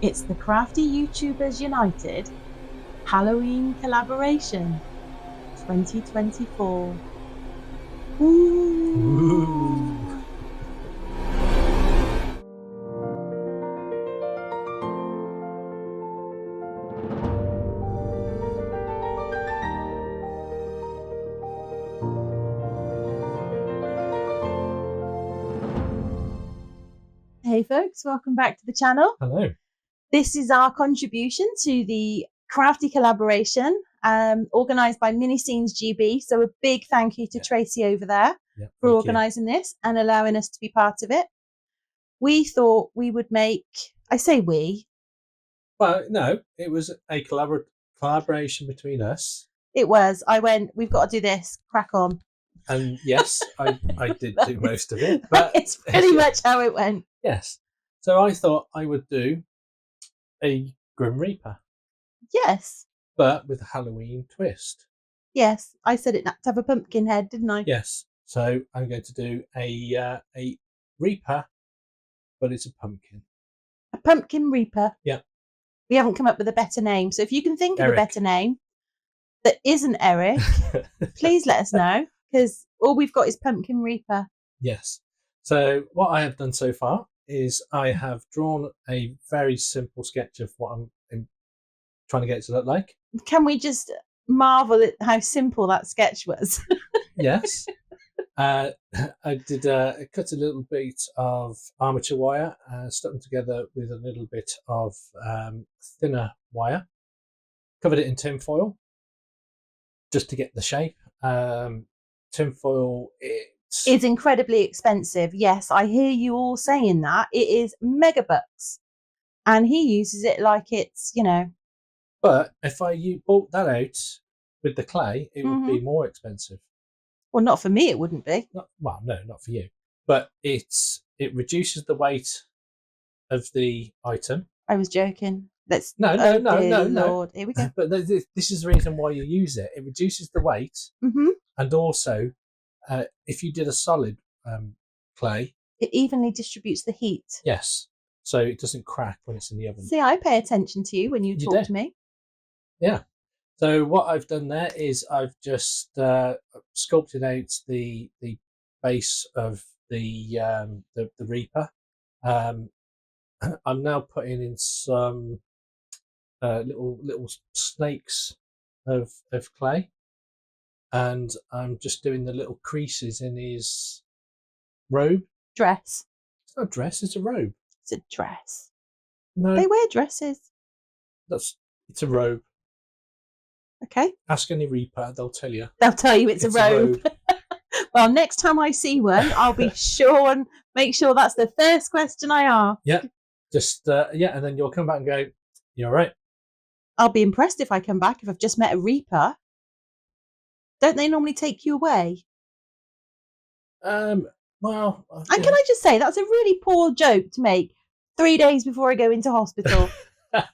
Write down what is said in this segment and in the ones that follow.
It's the Crafty YouTubers United Halloween Collaboration 2024. Ooh. Hey folks, welcome back to the channel. Hello. This is our contribution to the Crafty collaboration organised by Mini Scenes GB. So a big thank you to Tracy over there for organising this and allowing us to be part of it. We thought we would make, I say we. Well, no, it was a collaboration between us. It was. I went, we've got to do this, crack on. And yes, I did do most of it. But it's pretty much how it went. Yes. So I thought I would do a Grim Reaper. Yes. But with a Halloween twist. Yes. I said it had to have a pumpkin head, didn't I? Yes. So I'm going to do a Reaper, but it's a pumpkin. A pumpkin Reaper? Yeah. We haven't come up with a better name. So if you can think of a better name that isn't Eric, please let us know, because all we've got is Pumpkin Reaper. Yes. So what I have done so far is I have drawn a very simple sketch of what I'm trying to get it to look like. Can we just marvel at how simple that sketch was? Yes. I did cut a little bit of armature wire, stuck them together with a little bit of thinner wire, covered it in tin foil just to get the shape. Tin foil, it's incredibly expensive. Yes, I hear you all saying that. It is mega bucks. And he uses it like it's, you know. But if I bought that out with the clay, it would be more expensive. Well, not for me, it wouldn't be. Well, no, not for you. But it reduces the weight of the item. I was joking. No. Lord. Here we go. But this is the reason why you use it. It reduces the weight. And also, if you did a solid clay, it evenly distributes the heat. Yes. So it doesn't crack when it's in the oven. See, I pay attention to you when you talk to me. Yeah. So what I've done there is I've just sculpted out the base of the Reaper. I'm now putting in some little snakes of clay, and I'm just doing the little creases in his robe. Dress. It's not a dress, it's a robe. It's a dress. No. They wear dresses. It's a robe. Okay. Ask any Reaper, they'll tell you. They'll tell you it's a robe. Well, next time I see one, I'll be sure and make sure that's the first question I ask. Yeah. Just, and then you'll come back and go, you all right? I'll be impressed if I come back if I've just met a Reaper. Don't they normally take you away? Well... And can I just say, that's a really poor joke to make 3 days before I go into hospital.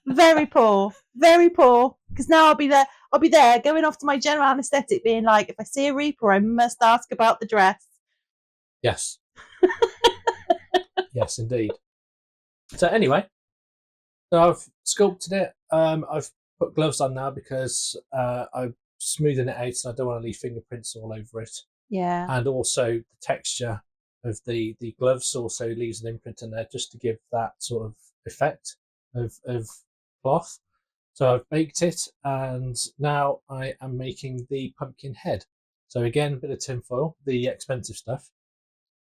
Very poor. Very poor. Because now I'll be there going off to my general anaesthetic being like, if I see a Reaper, I must ask about the dress. Yes. Yes, indeed. So anyway, I've sculpted it. I've put gloves on now because I'm smoothing it out and I don't want to leave fingerprints all over it. Yeah. And also the texture of the gloves also leaves an imprint in there just to give that sort of effect of cloth. So I've baked it, and now I am making the pumpkin head. So again, a bit of tin foil, the expensive stuff,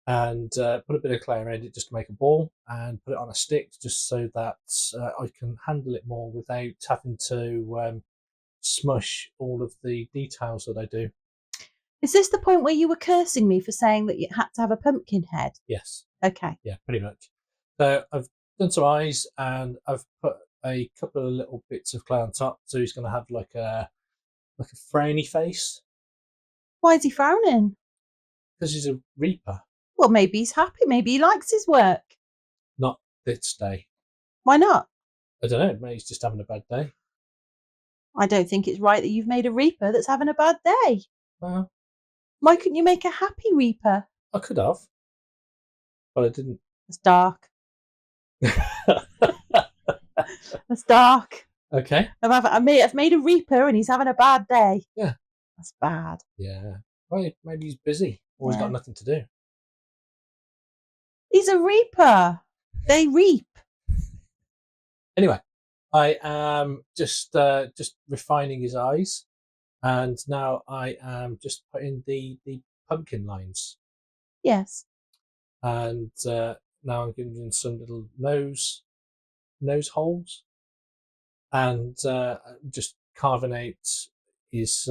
and put a bit of clay around it just to make a ball, and put it on a stick just so that I can handle it more without having to smush all of the details that I do. Is this the point where you were cursing me for saying that you had to have a pumpkin head? Yes. Okay. Yeah, pretty much. So I've done some eyes, and I've put a couple of little bits of clay on top, so he's going to have like a frowny face. Why is he frowning? Because he's a Reaper. Well, maybe he's happy. Maybe he likes his work. Not this day. Why not? I don't know. Maybe he's just having a bad day. I don't think it's right that you've made a Reaper that's having a bad day. Well, why couldn't you make a happy Reaper? I could have, but I didn't. It's dark. That's dark. Okay. I've made a Reaper and he's having a bad day. Yeah. That's bad. Yeah. Well, maybe he's busy or he's got nothing to do. He's a Reaper. They reap. Anyway, I am just refining his eyes, and now I am just putting the pumpkin lines. Yes. And now I'm giving him some little nose holes, and just carving out his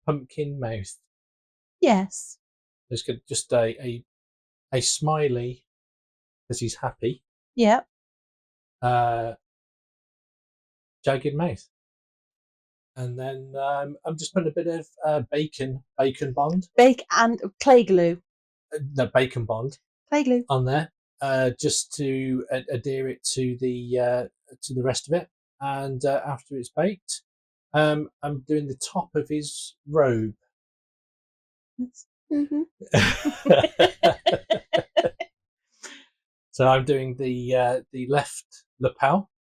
pumpkin mouth. Yes. There's just a smiley because he's happy. Yep. Jagged mouth, and then I'm just putting a bit of bacon bond, and clay glue. The bacon bond Clay glue on there, just to adhere it to the rest of it. And after it's baked, I'm doing the top of his robe. Mm-hmm. So I'm doing the left lapel.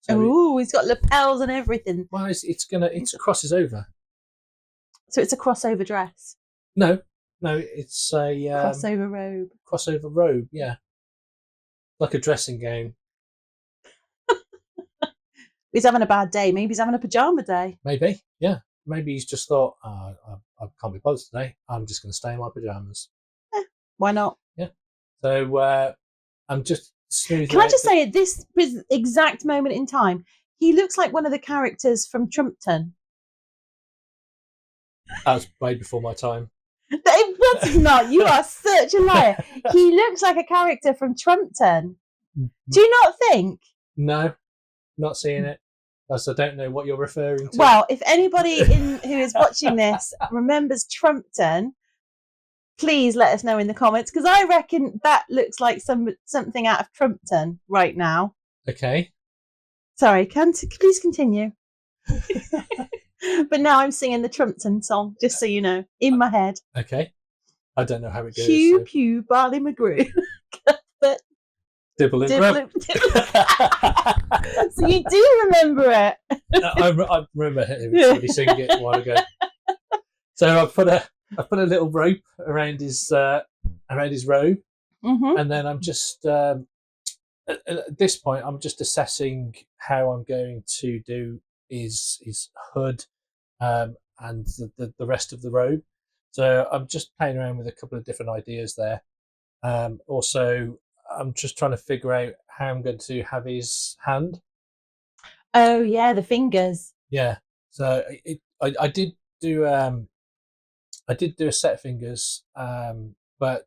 So he's got lapels and everything. Well, it crosses over. So it's a crossover dress. No, it's a crossover robe. Crossover robe, yeah, like a dressing gown. He's having a bad day. Maybe he's having a pajama day. Maybe, yeah. Maybe he's just thought, I can't be bothered today. I'm just going to stay in my pajamas. Why not? Yeah. So I'm just smoothing. Can I just say, at this exact moment in time, he looks like one of the characters from Trumpton. That was way before my time. It was not. You are such a liar. He looks like a character from Trumpton. Do you not think? No, not seeing it. Plus, I don't know what you're referring to. Well, if anybody who is watching this remembers Trumpton, please let us know in the comments, because I reckon that looks like something out of Trumpton right now. Okay. Sorry, please continue. But now I'm singing the Trumpton song, just so you know, in my head. Okay. I don't know how it goes. Pew, pew, barley McGrew. But Dibble and grub. So you do remember it. I remember somebody singing it a while ago. So I put a little rope around his robe, and then I'm just at this point I'm just assessing how I'm going to do his hood and the rest of the robe. So I'm just playing around with a couple of different ideas there. Also, I'm just trying to figure out how I'm going to have his hand. Oh yeah, the fingers. Yeah. So I did do a set of fingers, but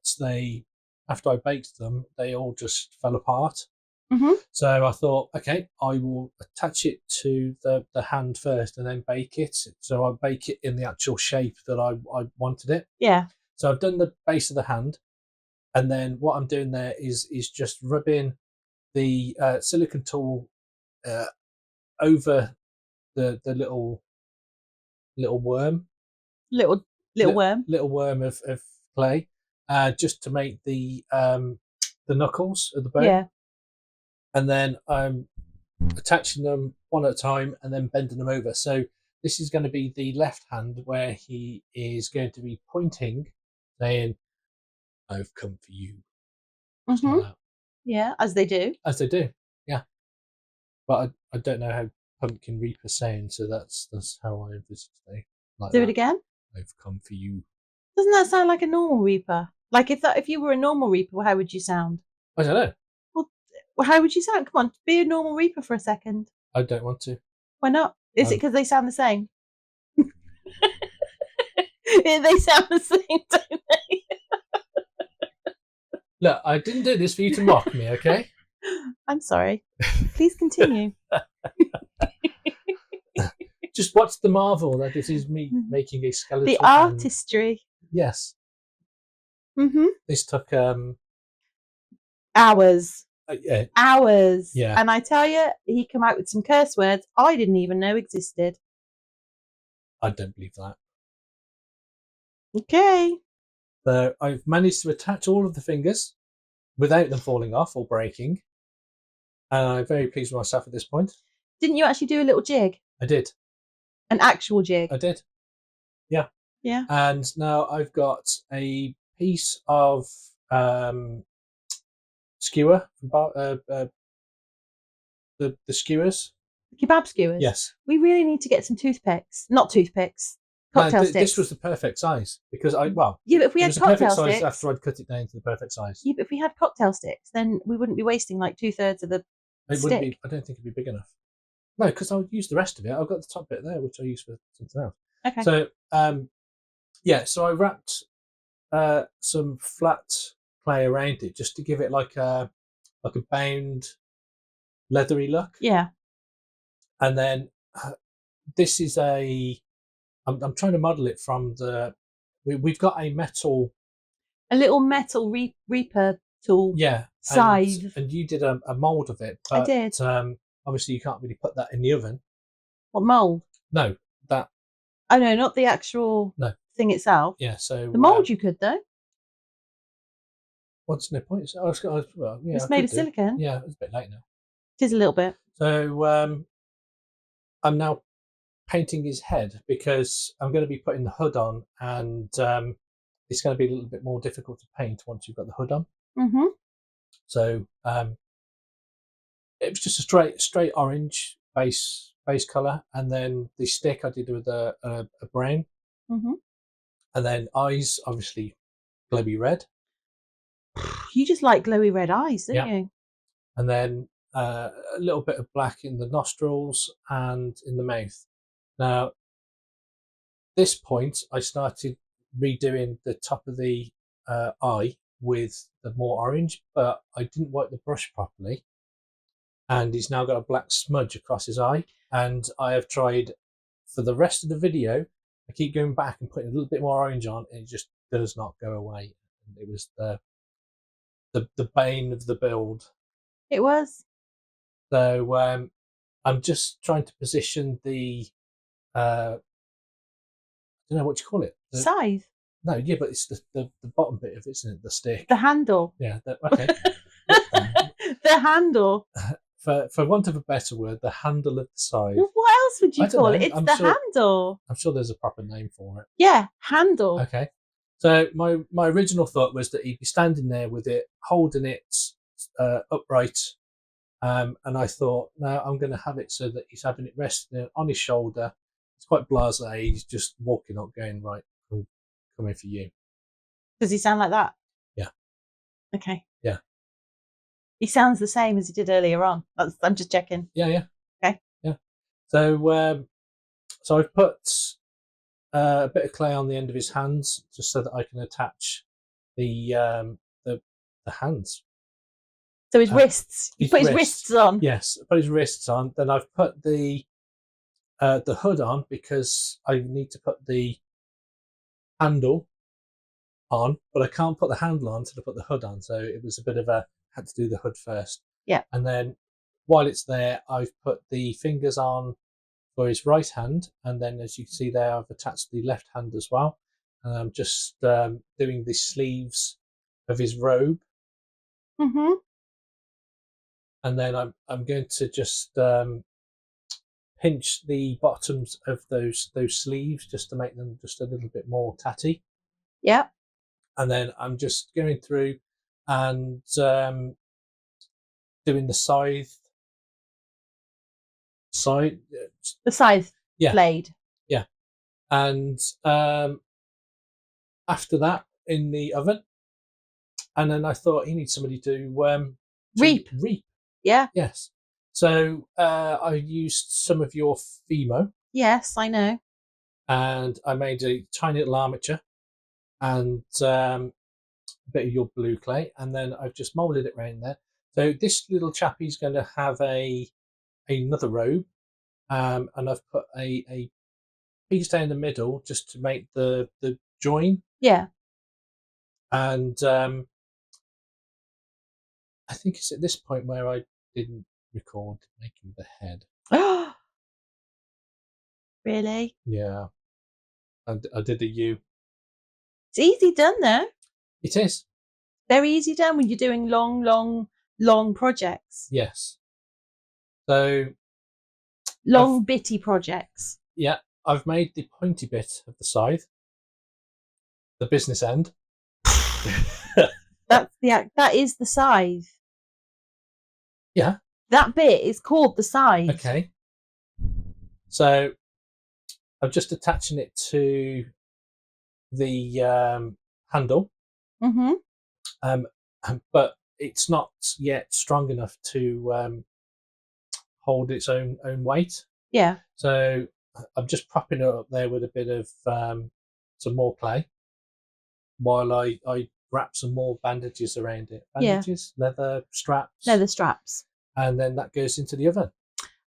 after I baked them, they all just fell apart. So I thought, okay, I will attach it to the hand first and then bake it. So I bake it in the actual shape that I wanted it. Yeah. So I've done the base of the hand, and then what I'm doing there is just rubbing the silicone tool over the little worm. Little worm. Little worm of clay, just to make the knuckles of the bone. Yeah. And then I'm attaching them one at a time and then bending them over. So this is going to be the left hand, where he is going to be pointing, saying, "I've come for you." Like yeah, as they do. As they do, yeah. But I don't know how Pumpkin Reaper sounds, so that's how I envisage today. Like do that. It again. I've come for you. Doesn't that sound like a normal Reaper? Like if you were a normal Reaper, how would you sound? I don't know. Well, how would you sound? Come on, be a normal Reaper for a second. I don't want to. Why not? Is it because they sound the same? They sound the same, don't they? Look, I didn't do this for you to mock me, okay? I'm sorry. Please continue. Just watch the marvel that this is me making a skeleton. The artistry. Yes. This took hours. Hours. Yeah. And I tell you, he came out with some curse words I didn't even know existed. I don't believe that. Okay. So I've managed to attach all of the fingers without them falling off or breaking. And I'm very pleased with myself at this point. Didn't you actually do a little jig? I did. An actual jig? I did. Yeah. Yeah. And now I've got a piece of skewer, the skewers. Kebab skewers? Yes. We really need to get some toothpicks. Not toothpicks. Cocktail sticks. This was the perfect size because yeah, but if we had cocktail sticks, after I'd cut it down to the perfect size. Yeah, but if we had cocktail sticks, then we wouldn't be wasting like 2/3 of the stick. I don't think it'd be big enough. No, because I would use the rest of it. I've got the top bit there, which I use for something else. Okay. So, so I wrapped some flat clay around it just to give it like a bound, leathery look. Yeah. And then this is I'm trying to model it from we've got a little metal reaper tool. Yeah. Scythe. And you did a mold of it. But, I did. Obviously, you can't really put that in the oven. What mold? No, that. Oh no, not the actual thing itself. Yeah, so the mold you could though. What's no point? It's made of silicone. Yeah, it's a bit late now. It is a little bit. So I'm now painting his head because I'm going to be putting the hood on, and it's going to be a little bit more difficult to paint once you've got the hood on. Mm-hmm. So it was just a straight orange base color, and then the stick I did with a brown, mm-hmm. and then eyes obviously glowy red. You just like glowy red eyes, don't you? And then a little bit of black in the nostrils and in the mouth. Now, this point, I started redoing the top of the eye with the more orange, but I didn't wipe the brush properly, and he's now got a black smudge across his eye. And I have tried for the rest of the video. I keep going back and putting a little bit more orange on, and it just does not go away. It was the bane of the build. It was. So I'm just trying to position the I don't know what you call it. Scythe. No, yeah, but it's the bottom bit of it, isn't it? The stick. The handle. Yeah. Okay. The handle. For want of a better word, the handle of the scythe. Well, what else would you call it? It's handle. I'm sure there's a proper name for it. Yeah, handle. Okay. So my original thought was that he'd be standing there with it, holding it upright, and I thought, no, I'm going to have it so that he's having it resting on his shoulder. It's quite blasé. He's just walking up, going, right, I'm coming for you. Does he sound like that? Yeah. Okay. Yeah. He sounds the same as he did earlier on. I'm just checking. Yeah. Okay. Yeah. So so I've put a bit of clay on the end of his hands just so that I can attach the hands. So his wrists. You put his wrists on. Yes, I put his wrists on. Then I've put the hood on because I need to put the handle on, but I can't put the handle on until I put the hood on. So it was a bit of had to do the hood first. Yeah. And then while it's there, I've put the fingers on for his right hand, and then as you can see there, I've attached the left hand as well. And I'm just doing the sleeves of his robe. Mm-hmm. And then I'm going to just pinch the bottoms of those sleeves just to make them just a little bit more tatty. Yeah. And then I'm just going through and doing the scythe. The scythe blade. Yeah. And after that, in the oven. And then I thought he needs somebody to reap. Yeah. Yes. So I used some of your Fimo. Yes, I know. And I made a tiny little armature and a bit of your blue clay, and then I've just moulded it around there. So this little chappie's going to have another robe, and I've put a piece down the middle just to make the join. Yeah. And I think it's at this point where I didn't record making the head. Really? Yeah. I did the U. It's easy done though. It is. Very easy done when you're doing long projects. Yes. So long bitty projects. Yeah, I've made the pointy bit of the scythe, the business end. That is the scythe. Yeah. That bit is called the scythe. Okay. So I'm just attaching it to the handle. Mm-hmm. But it's not yet strong enough to hold its own weight. Yeah. So I'm just propping it up there with a bit of some more clay while I wrap some more bandages around it. Bandages, yeah. Leather straps. And then that goes into the oven.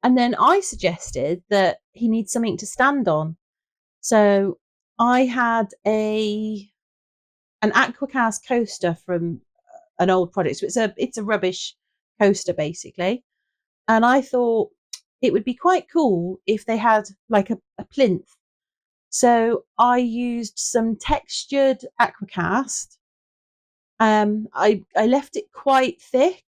And then I suggested that he needs something to stand on. So I had an Aquacast coaster from an old product. So it's a rubbish coaster basically. And I thought it would be quite cool if they had like a plinth. So I used some textured Aquacast. I left it quite thick.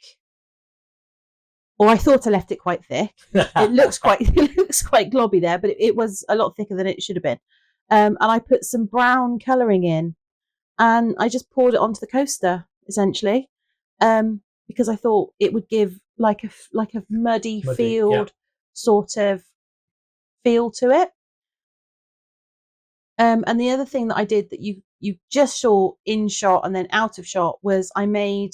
Or I thought I left it quite thick. It looks quite globby there, but it was a lot thicker than it should have been. And I put some brown colouring in, and I just poured it onto the coaster essentially, because I thought it would give like a muddy field sort of feel to it. And the other thing that I did that you just saw in shot and then out of shot was I made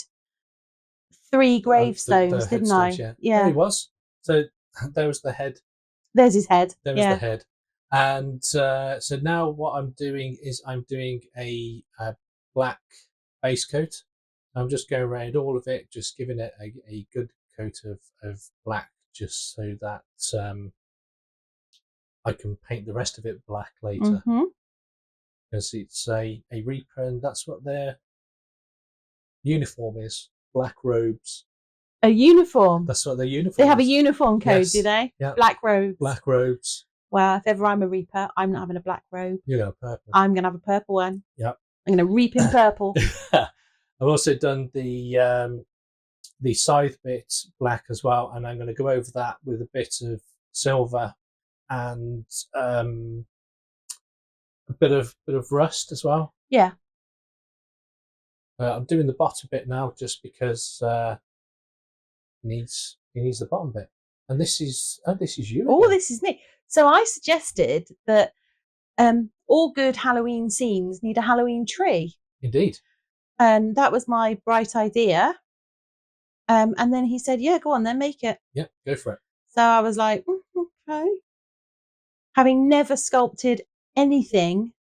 3 gravestones, didn't I? Yeah. There he was. So there was the head. There's his head. There was the head. And so now what I'm doing is I'm doing a black base coat. I'm just going around all of it, just giving it a good coat of black, just so that I can paint the rest of it black later. Because it's a Reaper, and that's what their uniform is. Black robes. A uniform? That's what their uniform is. They have a uniform code, do they? Yeah. Black robes. Black robes. Well, if ever I'm a Reaper, I'm not having a black robe. You're going to have purple. I'm going to have a purple one. Yep. I'm going to reap in purple. I've also done the scythe bit black as well, and I'm going to go over that with a bit of silver and a bit of rust as well. Yeah. I'm doing the bottom bit now just because he needs the bottom bit. And this is you. Oh, this is me. So I suggested that all good Halloween scenes need a Halloween tree. Indeed. And that was my bright idea. And then he said, yeah, go on then, make it. Yeah, go for it. So I was like, okay. Having never sculpted anything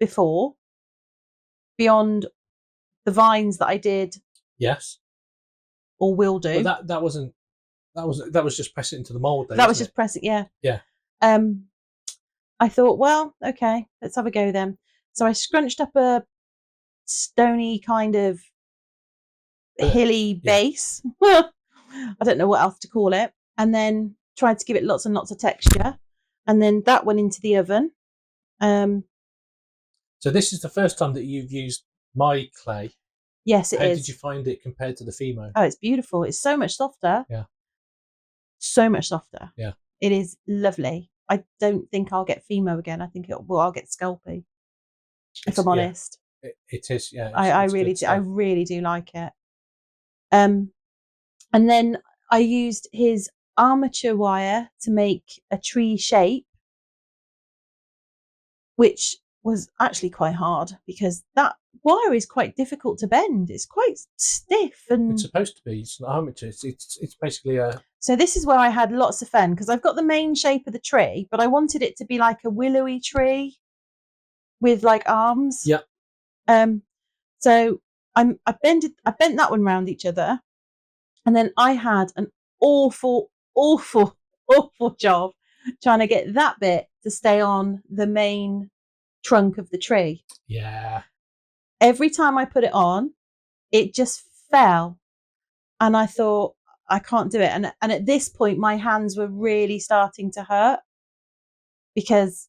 before beyond the vines that I did. Yes. Or will do. But that was just press it into the mold though. That was just press it, yeah. Yeah. I thought, well, okay, let's have a go then. So I scrunched up a stony kind of hilly base. I don't know what else to call it. And then tried to give it lots and lots of texture. And then that went into the oven. So this is the first time that you've used my clay. Yes, it is. How did you find it compared to the Fimo? Oh, it's beautiful. It's so much softer. Yeah. So much softer. Yeah. It is lovely. I don't think I'll get Fimo again. I think I'll get Sculpey. If I'm honest. It is, yeah. I really do. I really do like it. And then I used his armature wire to make a tree shape, which was actually quite hard because that wire is quite difficult to bend. It's quite stiff, and it's supposed to be. It's an armature. It's basically a. So this is where I had lots of fun because I've got the main shape of the tree, but I wanted it to be like a willowy tree with like arms. Yeah. So I bent that one round each other, and then I had an awful job trying to get that bit to stay on the main trunk of the tree. Yeah. Every time I put it on, it just fell, and I thought I can't do it. And at this point, my hands were really starting to hurt because,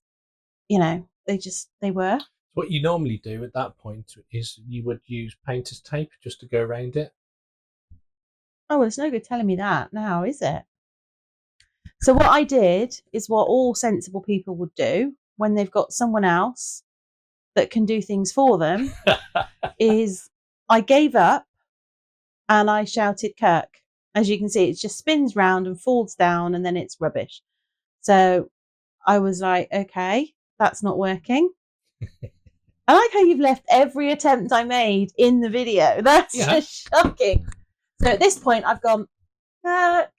they were. What you normally do at that point is you would use painter's tape just to go around it. Oh, well, it's no good telling me that now, is it? So what I did is what all sensible people would do when they've got someone else that can do things for them, is I gave up and I shouted Kirk. As you can see, it just spins round and falls down and then it's rubbish. So I was like, okay, that's not working. I like how you've left every attempt I made in the video. That's just shocking. So at this point, I've gone, Kirk,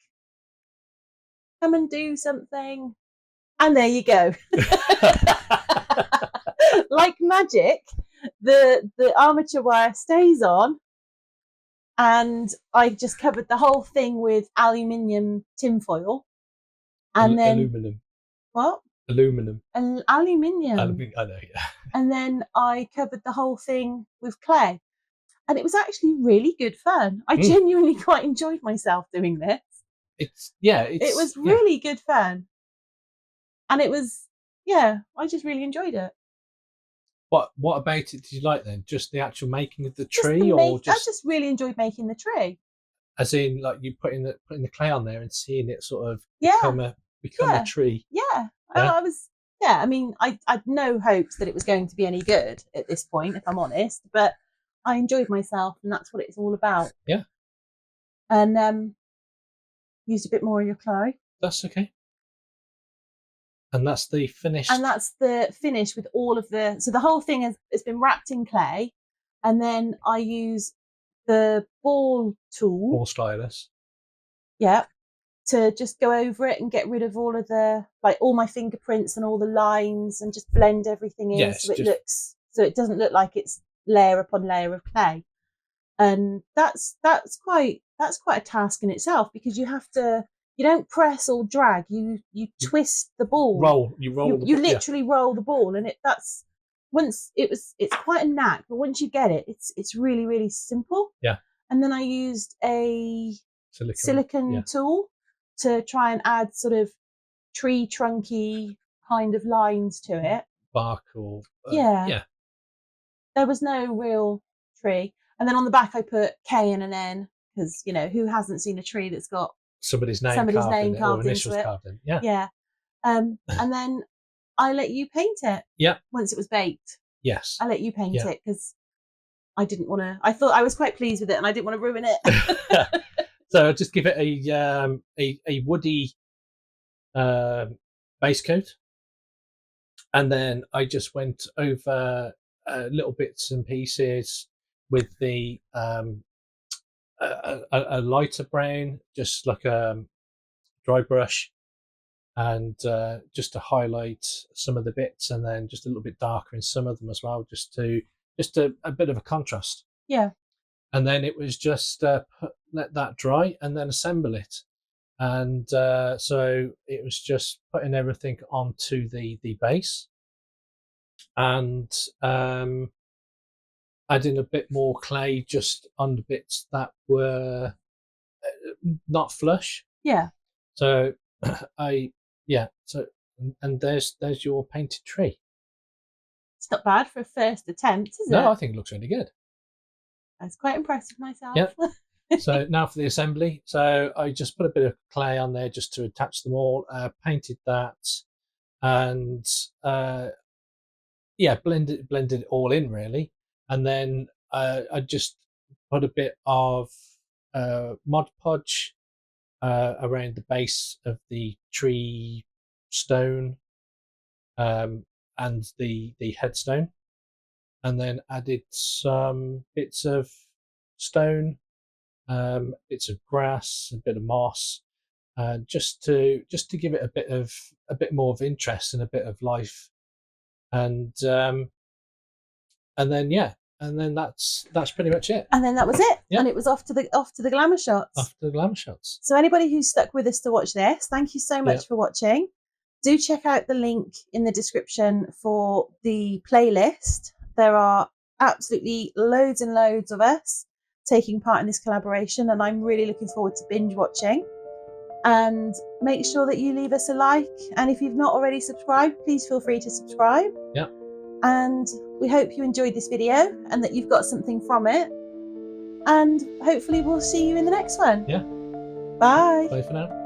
come and do something. And there you go. Like magic, the armature wire stays on. And I just covered the whole thing with aluminium tinfoil. And then aluminum. What? Aluminum. Aluminium. I know, yeah. And then I covered the whole thing with clay. And it was actually really good fun. I genuinely quite enjoyed myself doing this. It was really good fun. And it was, I just really enjoyed it. What about it did you like then? Just the actual making of the tree, I just really enjoyed making the tree. As in, like you putting the clay on there and seeing it sort of become a tree. Yeah. I mean, I had no hopes that it was going to be any good at this point, if I'm honest, but I enjoyed myself, and that's what it's all about. Yeah. And used a bit more of your clay. That's okay. And that's the finish. And that's the finish with all of so the whole thing has been wrapped in clay, and then I use the ball tool. Ball stylus. Yeah. To just go over it and get rid of all of all my fingerprints and all the lines, and just blend everything in so it doesn't look like it's layer upon layer of clay. And that's quite a task in itself, because you don't press or drag, you twist the ball. You literally roll the ball, and it's quite a knack, but once you get it, it's really, really simple. Yeah. And then I used a silicone tool to try and add sort of tree trunky kind of lines to it. Bark or There was no real tree. And then on the back I put K and an N, because who hasn't seen a tree that's got somebody's name carved into it. Carved in. Yeah. And then I let you paint it. Yeah. Once it was baked. Yes. I let you paint it because I didn't want to. I thought I was quite pleased with it, and I didn't want to ruin it. So I'll just give it a woody base coat, and then I just went over little bits and pieces with the a lighter brown, just like a dry brush, and just to highlight some of the bits, and then just a little bit darker in some of them as well, just a bit of a contrast. Yeah. And then it was just let that dry and then assemble it. And so it was just putting everything onto the base, and adding a bit more clay just on the bits that were not flush. Yeah. So and there's your painted tree. It's not bad for a first attempt, is it? No, I think it looks really good. I was quite impressed with myself. Yeah. So now for the assembly. So I just put a bit of clay on there just to attach them all, painted that, and blended it all in really. And then I just put a bit of Mod Podge around the base of the tree stone and the headstone, and then added some bits of stone, bits of grass, a bit of moss, just to give it a bit more of interest and a bit of life, and then that's pretty much it. And then that was it. Yeah. And it was off to the glamour shots. Off to the glamour shots. So anybody who's stuck with us to watch this, thank you so much for watching. Do check out the link in the description for the playlist. There are absolutely loads and loads of us taking part in this collaboration, and I'm really looking forward to binge watching. And make sure that you leave us a like, and if you've not already subscribed, please feel free to subscribe. Yeah. And we hope you enjoyed this video and that you've got something from it, and hopefully we'll see you in the next one. Yeah. Bye. Bye for now.